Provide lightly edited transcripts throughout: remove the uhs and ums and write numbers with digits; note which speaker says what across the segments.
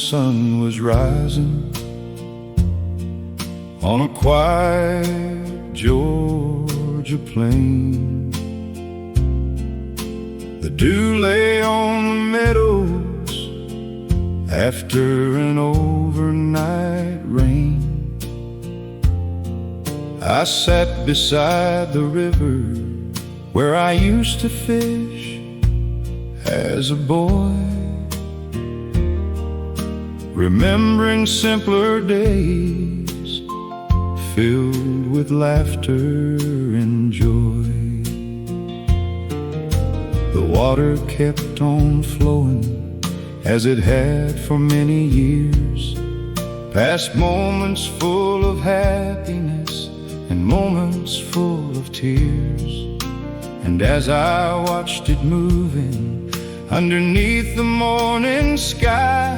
Speaker 1: sun was rising on a quiet Georgia plain. The dew lay on the meadows after an overnight rain. I sat beside the river where I used to fish as a boy, remembering simpler days filled with laughter and joy. The water kept on flowing as it had for many years, past moments full of happiness and moments full of tears. And as I watched it moving underneath the morning sky,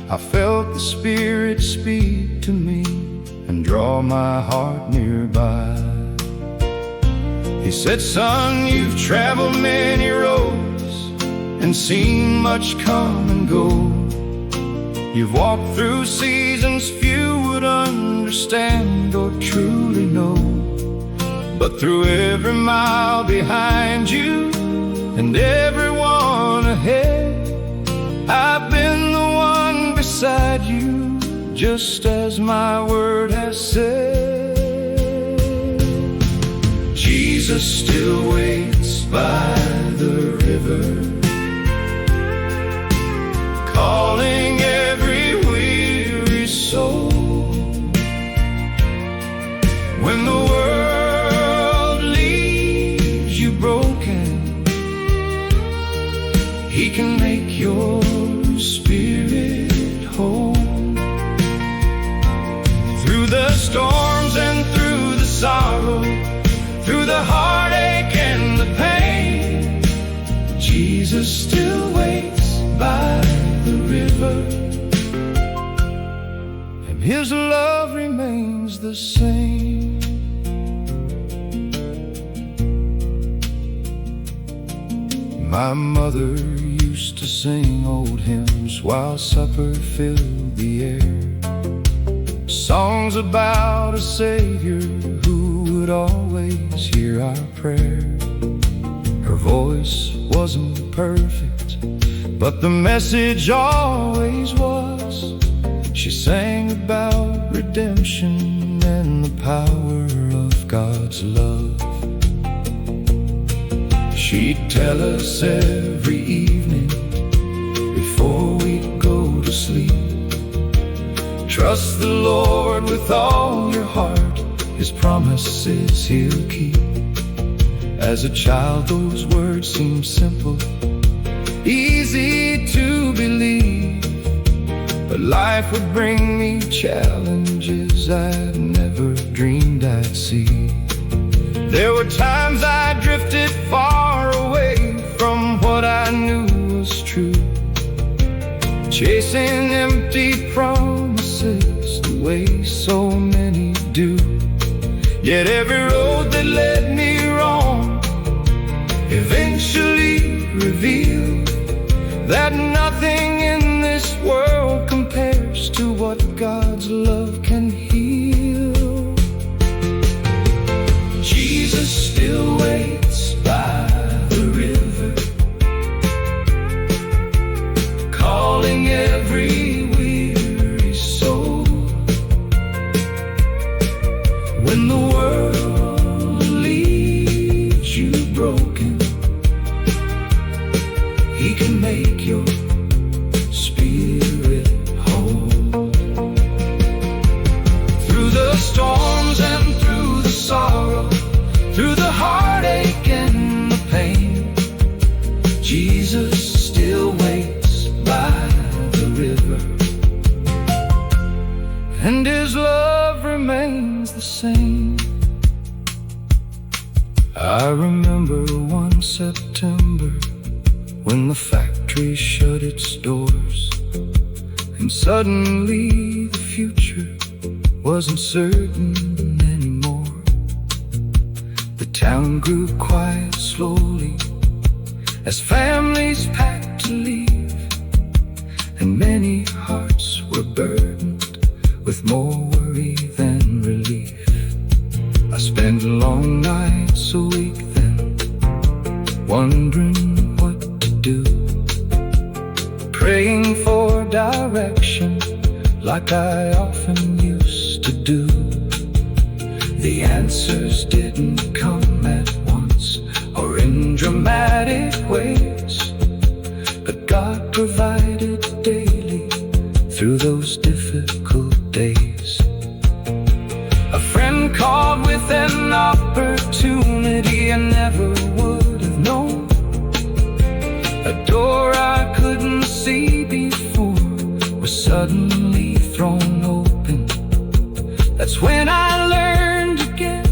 Speaker 1: I felt the Spirit speak to me and draw my heart nearby. He said, "Son, you've traveled many roads and seen much come and go. You've walked through seasons few would understand or truly know. But through every mile behind you and every one ahead, I've been the one beside you, just as my word has said. Jesus still waits by the river, calling every weary soul. When the world leaves you broken, He can make your spirit whole. Through the storms and through the sorrow, through the heartache and the pain, Jesus still waits by the river, and His love remains the same. My mother used to sing old hymns while supper filled the air, songs about a Savior who would always hear our prayer. Her voice wasn't perfect, but the message always was. She sang about redemption and the power of God's love. She'd tell us every evening before we'd go to sleep, trust the Lord with all your heart, His promises He'll keep. As a child those words seemed simple, easy to believe, but life would bring me challenges I'd never dreamed I'd see. There were times I drifted far away from what I knew was true, chasing empty promises the way so many do. Yet every road that led me wrong eventually revealed that nothing in this world compares to what God's love can heal. Jesus still waits by the river, calling every weary soul. When the world leaves you broken, He can make your spirit whole. Through the storms and through the sorrow, through the heartache and the pain, Jesus still waits by the river, and His love remains the same. I remember one September when the factory shut its doors, and suddenly the future wasn't certain anymore. The town grew quiet slowly as families packed to leave, and many hearts were burdened with more worry than relief. I spent long nights awake then, wondering what to do, praying for direction like I often used to do. The answers didn't come at once or in dramatic ways, but God provided daily through those difficult days. A friend called with an opportunity I never would have known, a door I couldn't see before was suddenly thrown open. That's when I learned again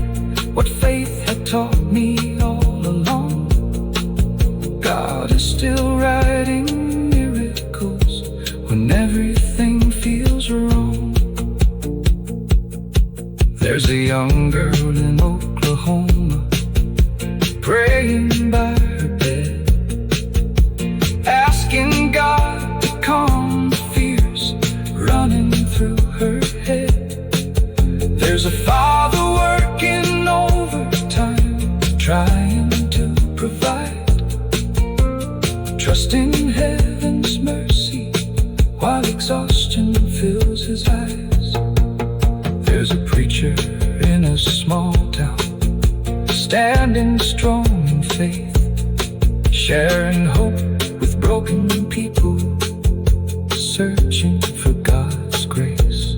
Speaker 1: what faith had taught me all along. God is still writing miracles when everything feels wrong. There's a young girl in Oklahoma praying by her bed, asking God to calm the fears running through her head. There's a father working overtime, trying to provide, trusting heaven's mercy while exhaustion fills his eyes. There's a preacher in a small town, standing strong in faith, sharing hope with broken people, searching for God's grace.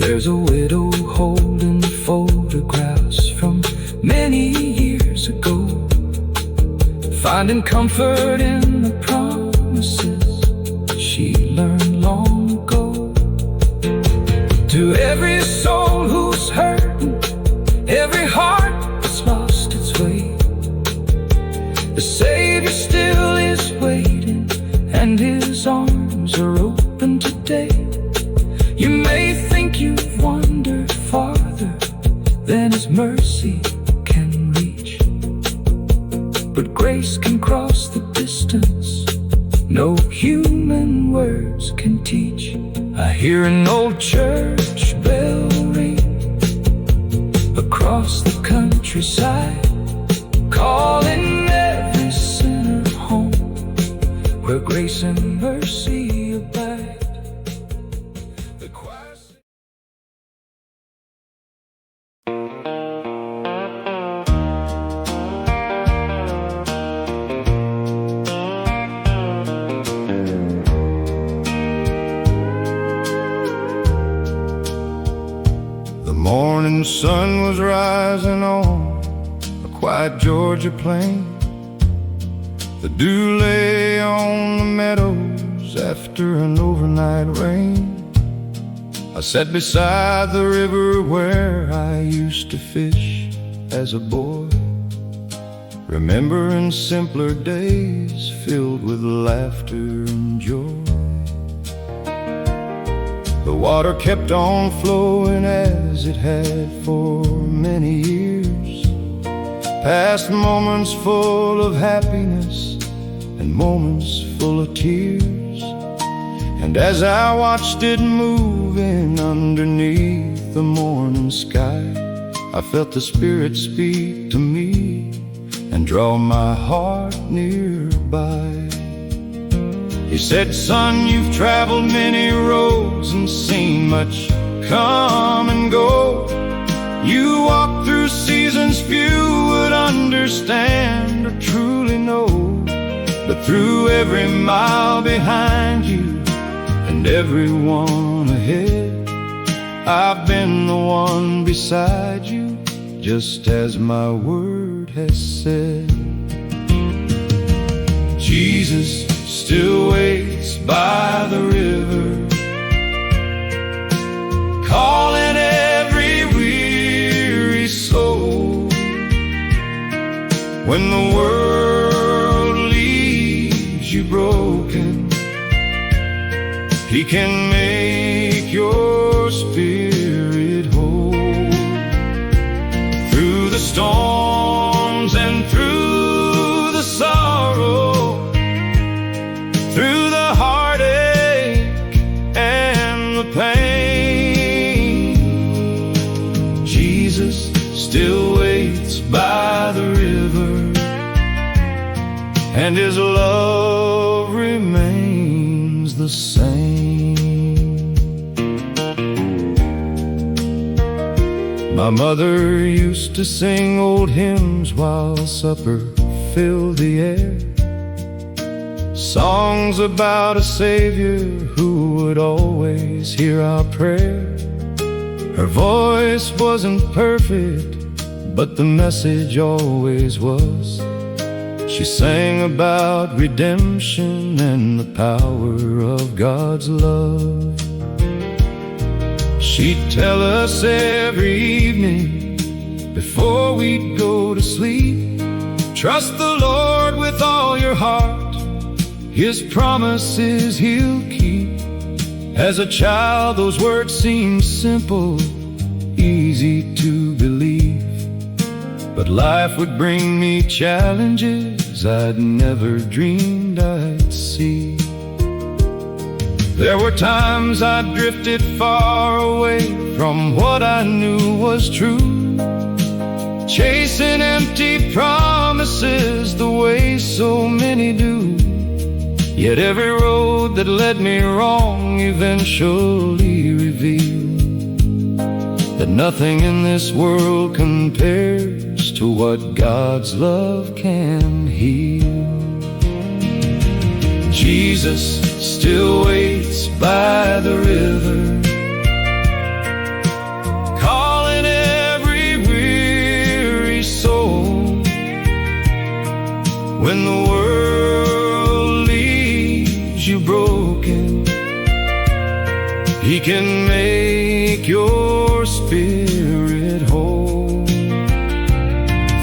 Speaker 1: There's a widow holding photographs from many years ago, finding comfort in the promises she learned long ago. To every soul who's hurting, every heart that's lost its way, the Savior still is waiting, and His arms are open today. You may think you've wandered farther than His mercy can reach, but grace can cross the distance no human words can teach. I hear an old church bell ring across the countryside, calling every sinner home where grace and mercy abide. The choir morning sun was rising on a quiet Georgia plain. The dew lay on the meadows after an overnight rain. I sat beside the river where I used to fish as a boy, remembering simpler days filled with laughter and joy. The water kept on flowing as it had for many years, past moments full of happiness and moments full of tears. And as I watched it moving underneath the morning sky, I felt the Spirit speak to me and draw my heart nearby. He said, son, you've traveled many roads and seen much come and go. You walked through seasons few would understand or truly know. But through every mile behind you and every one ahead, I've been the one beside you, just as my word has said. Jesus still waits by the river, calling every weary soul. When the world leaves you broken, He can make your spirit whole. Through the storms and through the sorrow, through the heartache and His love remains the same. My mother used to sing old hymns while supper filled the air, songs about a Savior who would always hear our prayer. Her voice wasn't perfect, but the message always was. She sang about redemption and the power of God's love. She'd tell us every evening before we'd go to sleep, trust the Lord with all your heart, His promises He'll keep. As a child, those words seemed simple, easy to believe, but life would bring me challenges I'd never dreamed I'd see. There were times I drifted far away from what I knew was true, chasing empty promises the way so many do. Yet every road that led me wrong eventually revealed that nothing in this world compares to what God's love can heal. Jesus still waits by the river, calling every weary soul. When the world leaves you broken, He can make your spirit whole.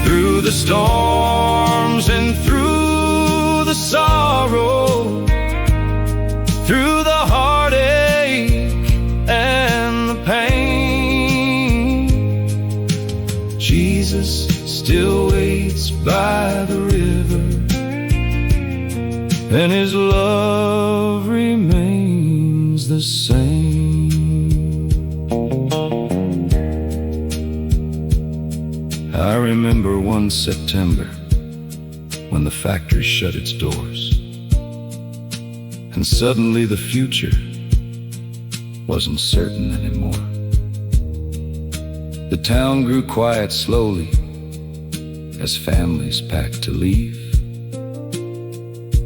Speaker 1: Through the storms and through the sorrow, through the heartache and the pain, Jesus still waits by the river, and His love remains the same. I remember one September when the factory shut its doors, and suddenly the future wasn't certain anymore. The town grew quiet slowly as families packed to leave,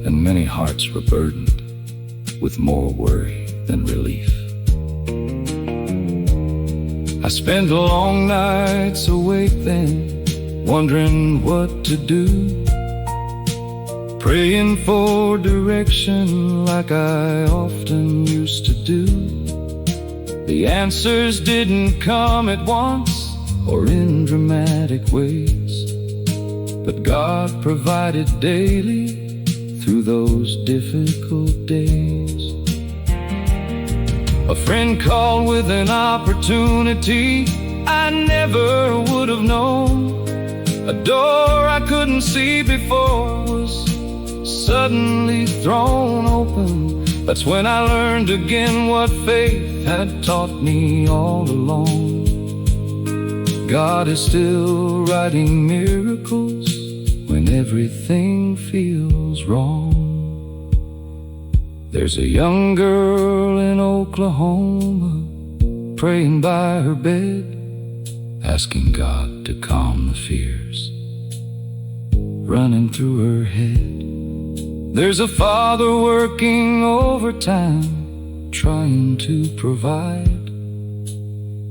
Speaker 1: and many hearts were burdened with more worry than relief. I spent long nights awake then, wondering what to do, praying for direction like I often used to do. The answers didn't come at once or in dramatic ways, but God provided daily through those difficult days. A friend called with an opportunity I never would have known. A door I couldn't see before was suddenly thrown open. That's when I learned again what faith had taught me all along. God is still writing miracles when everything feels wrong. There's a young girl in Oklahoma praying by her bed, asking God to calm the fears running through her head. There's a father working overtime, trying to provide,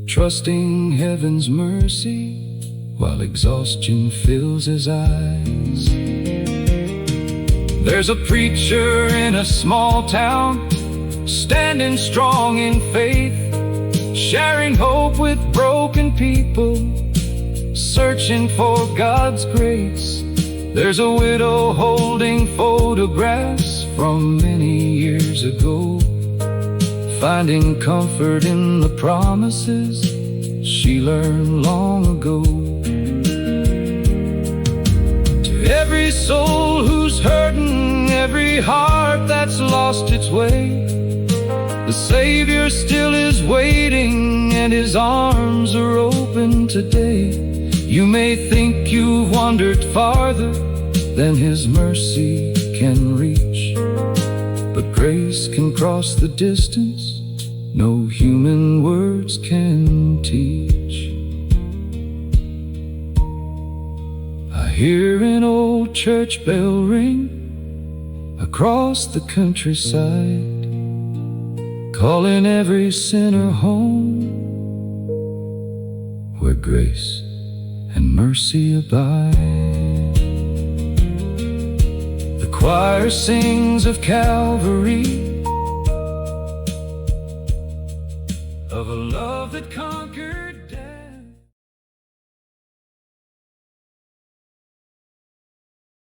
Speaker 1: trusting heaven's mercy while exhaustion fills his eyes. There's a preacher in a small town, standing strong in faith, sharing hope with broken people, searching for God's grace. There's a widow holding photographs from many years ago, finding comfort in the promises she learned long ago. To every soul who's hurting, every heart that's lost its way, the Savior still is waiting, and His arms are open today. You may think you've wandered farther, than His mercy can reach. But grace can cross the distance no human words can teach. I hear an old church bell ring across the countryside, calling every sinner home, where grace and mercy abide. The choir sings of Calvary, of a love that conquered death.